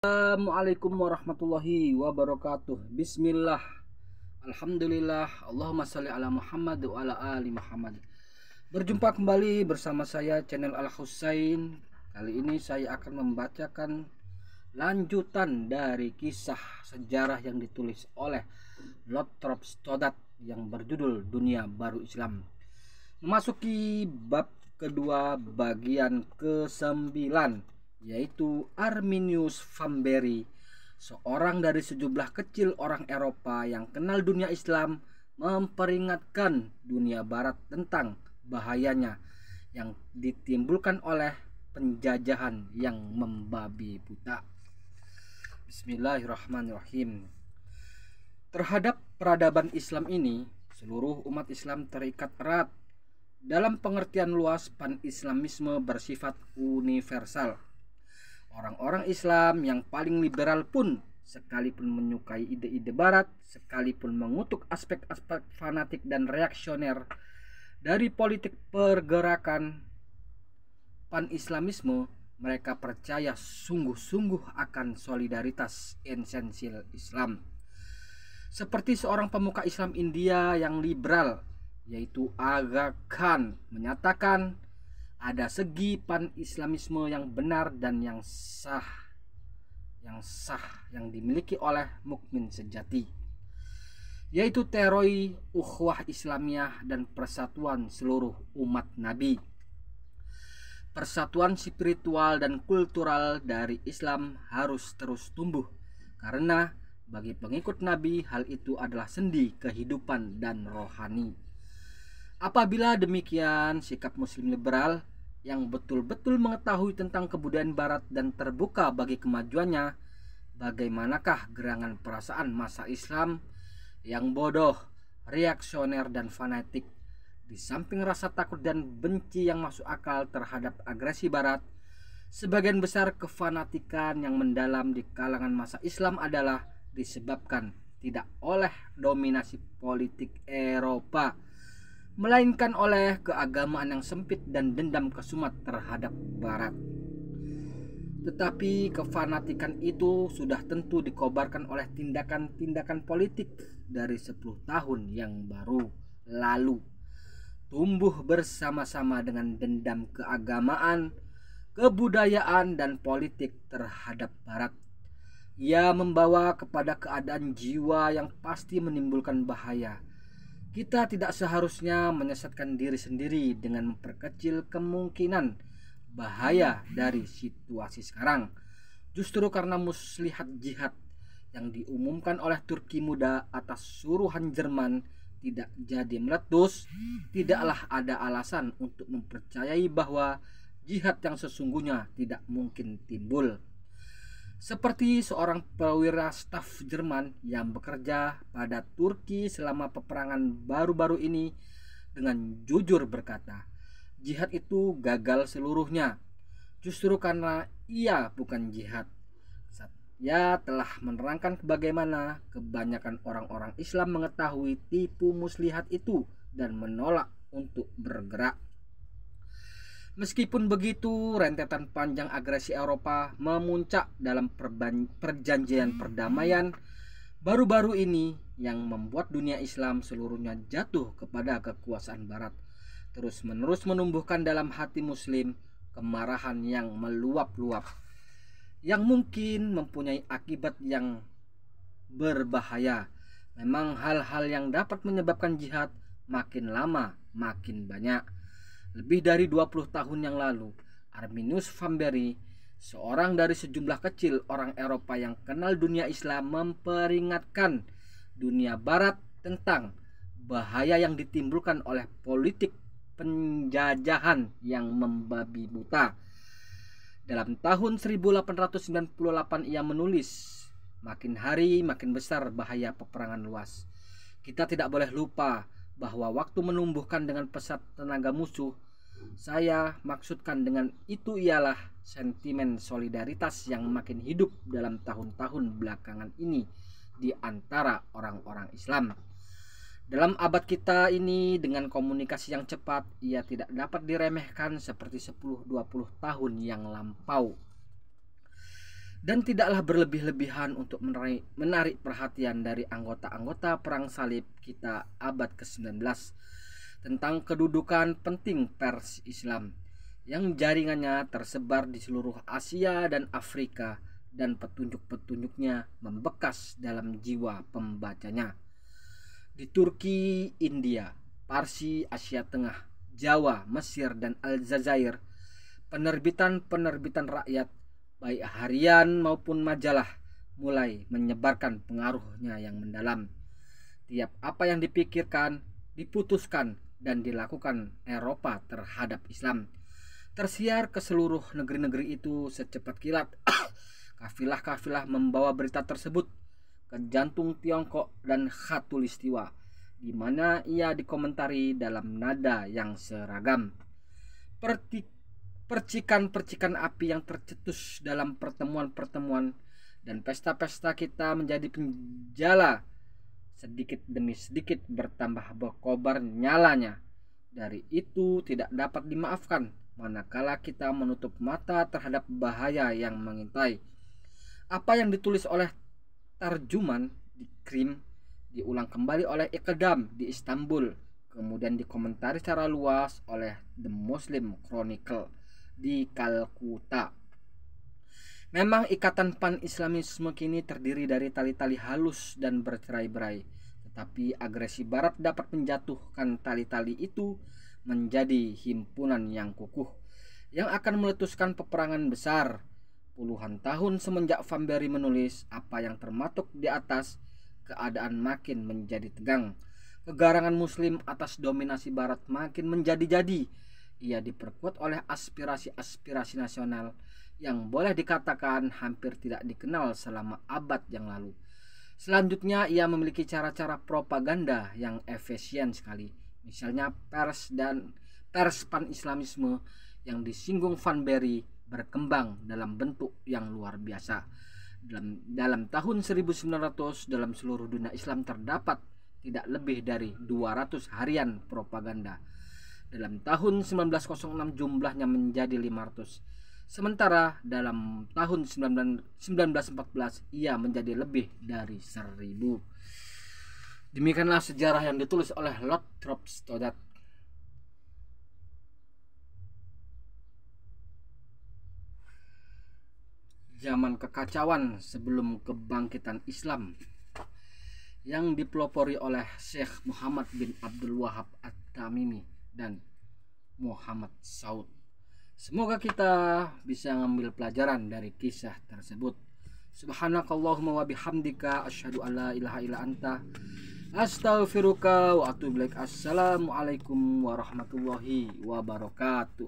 Assalamualaikum warahmatullahi wabarakatuh. Bismillah. Alhamdulillah. Allahumma sholli ala Muhammad wa ala ali Muhammad. Berjumpa kembali bersama saya channel Al Husain. Kali ini saya akan membacakan lanjutan dari kisah sejarah yang ditulis oleh Lothrop Stoddard yang berjudul Dunia Baru Islam. Memasuki bab kedua bagian ke-9, yaitu Arminius Vambery, seorang dari sejumlah kecil orang Eropa yang kenal dunia Islam, memperingatkan dunia Barat tentang bahayanya yang ditimbulkan oleh penjajahan yang membabi buta. Bismillahirrahmanirrahim. Terhadap peradaban Islam ini, seluruh umat Islam terikat erat. Dalam pengertian luas, pan-Islamisme bersifat universal. Orang-orang Islam yang paling liberal pun, sekalipun menyukai ide-ide Barat, sekalipun mengutuk aspek-aspek fanatik dan reaksioner dari politik pergerakan pan-Islamisme, mereka percaya sungguh-sungguh akan solidaritas esensial Islam. Seperti seorang pemuka Islam India yang liberal, yaitu Aga Khan, menyatakan ada segi pan-Islamisme yang benar dan yang sah yang dimiliki oleh mukmin sejati, yaitu teori ukhuwah Islamiyah dan persatuan seluruh umat Nabi. Persatuan spiritual dan kultural dari Islam harus terus tumbuh, karena bagi pengikut Nabi hal itu adalah sendi kehidupan dan rohani. Apabila demikian, sikap Muslim liberal yang betul-betul mengetahui tentang kebudayaan Barat dan terbuka bagi kemajuannya, bagaimanakah gerangan perasaan masa Islam yang bodoh, reaksioner dan fanatik? Di samping rasa takut dan benci yang masuk akal terhadap agresi Barat, sebagian besar kefanatikan yang mendalam di kalangan masa Islam adalah disebabkan tidak oleh dominasi politik Eropa, melainkan oleh keagamaan yang sempit dan dendam kesumat terhadap Barat. Tetapi kefanatikan itu sudah tentu dikobarkan oleh tindakan-tindakan politik dari 10 tahun yang baru lalu, tumbuh bersama-sama dengan dendam keagamaan, kebudayaan dan politik terhadap Barat. Ia membawa kepada keadaan jiwa yang pasti menimbulkan bahaya. Kita tidak seharusnya menyesatkan diri sendiri dengan memperkecil kemungkinan bahaya dari situasi sekarang. Justru karena muslihat jihad yang diumumkan oleh Turki muda atas suruhan Jerman tidak jadi meletus, tidaklah ada alasan untuk mempercayai bahwa jihad yang sesungguhnya tidak mungkin timbul. Seperti seorang perwira staf Jerman yang bekerja pada Turki selama peperangan baru-baru ini dengan jujur berkata, jihad itu gagal seluruhnya, justru karena ia bukan jihad. Ia telah menerangkan bagaimana kebanyakan orang-orang Islam mengetahui tipu muslihat itu dan menolak untuk bergerak. Meskipun begitu, rentetan panjang agresi Eropa memuncak dalam perjanjian perdamaian baru-baru ini yang membuat dunia Islam seluruhnya jatuh kepada kekuasaan Barat, terus-menerus menumbuhkan dalam hati Muslim kemarahan yang meluap-luap, yang mungkin mempunyai akibat yang berbahaya. Memang hal-hal yang dapat menyebabkan jihad makin lama makin banyak. Lebih dari 20 tahun yang lalu, Arminius Vambery, seorang dari sejumlah kecil orang Eropa yang kenal dunia Islam, memperingatkan dunia Barat tentang bahaya yang ditimbulkan oleh politik penjajahan yang membabi buta. Dalam tahun 1898 ia menulis, makin hari makin besar bahaya peperangan luas. Kita tidak boleh lupa bahwa waktu menumbuhkan dengan pesat tenaga musuh, saya maksudkan dengan itu ialah sentimen solidaritas yang makin hidup dalam tahun-tahun belakangan ini di antara orang-orang Islam. Dalam abad kita ini dengan komunikasi yang cepat, ia tidak dapat diremehkan seperti 10-20 tahun yang lampau. dan tidaklah berlebih-lebihan untuk menarik perhatian dari anggota-anggota perang salib kita abad ke-19 tentang kedudukan penting pers Islam yang jaringannya tersebar di seluruh Asia dan Afrika, dan petunjuk-petunjuknya membekas dalam jiwa pembacanya. Di Turki, India, Parsi, Asia Tengah, Jawa, Mesir, dan Aljazair, penerbitan-penerbitan rakyat baik harian maupun majalah mulai menyebarkan pengaruhnya yang mendalam. Tiap apa yang dipikirkan, diputuskan, dan dilakukan Eropa terhadap Islam tersiar ke seluruh negeri-negeri itu secepat kilat. Kafilah-kafilah membawa berita tersebut ke jantung Tiongkok dan Khatulistiwa, di mana ia dikomentari dalam nada yang seragam. Percikan-percikan api yang tercetus dalam pertemuan-pertemuan dan pesta-pesta kita menjadi penjala, sedikit demi sedikit bertambah berkobar nyalanya. Dari itu tidak dapat dimaafkan manakala kita menutup mata terhadap bahaya yang mengintai. Apa yang ditulis oleh Tarjuman di Krim diulang kembali oleh Iqdam di Istanbul, kemudian dikomentari secara luas oleh The Muslim Chronicle di Kalkuta. Memang ikatan pan-islamisme kini terdiri dari tali-tali halus dan bercerai-berai, tetapi agresi barat dapat menjatuhkan tali-tali itu menjadi himpunan yang kukuh yang akan meletuskan peperangan besar. Puluhan tahun semenjak Van Berry menulis apa yang termaktub di atas, keadaan makin menjadi tegang. Kegarangan muslim atas dominasi barat makin menjadi-jadi. Ia diperkuat oleh aspirasi-aspirasi nasional yang boleh dikatakan hampir tidak dikenal selama abad yang lalu. Selanjutnya ia memiliki cara-cara propaganda yang efisien sekali. Misalnya pers pan-islamisme yang disinggung Van Berry berkembang dalam bentuk yang luar biasa. Dalam tahun 1900 dalam seluruh dunia Islam terdapat tidak lebih dari 200 harian propaganda. Dalam tahun 1906 jumlahnya menjadi 500. Sementara dalam tahun 1914 ia menjadi lebih dari 1000. Demikianlah sejarah yang ditulis oleh Lothrop Stoddard. Zaman kekacauan sebelum kebangkitan Islam yang dipelopori oleh Syekh Muhammad bin Abdul Wahab At-Tamimi dan Muhammad Saud. Semoga kita bisa mengambil pelajaran dari kisah tersebut. Subhanakallahumma wa bihamdika asyhadu an la ilaha illa anta astaghfiruka wa atubu ilaik. Assalamualaikum warahmatullahi wabarakatuh.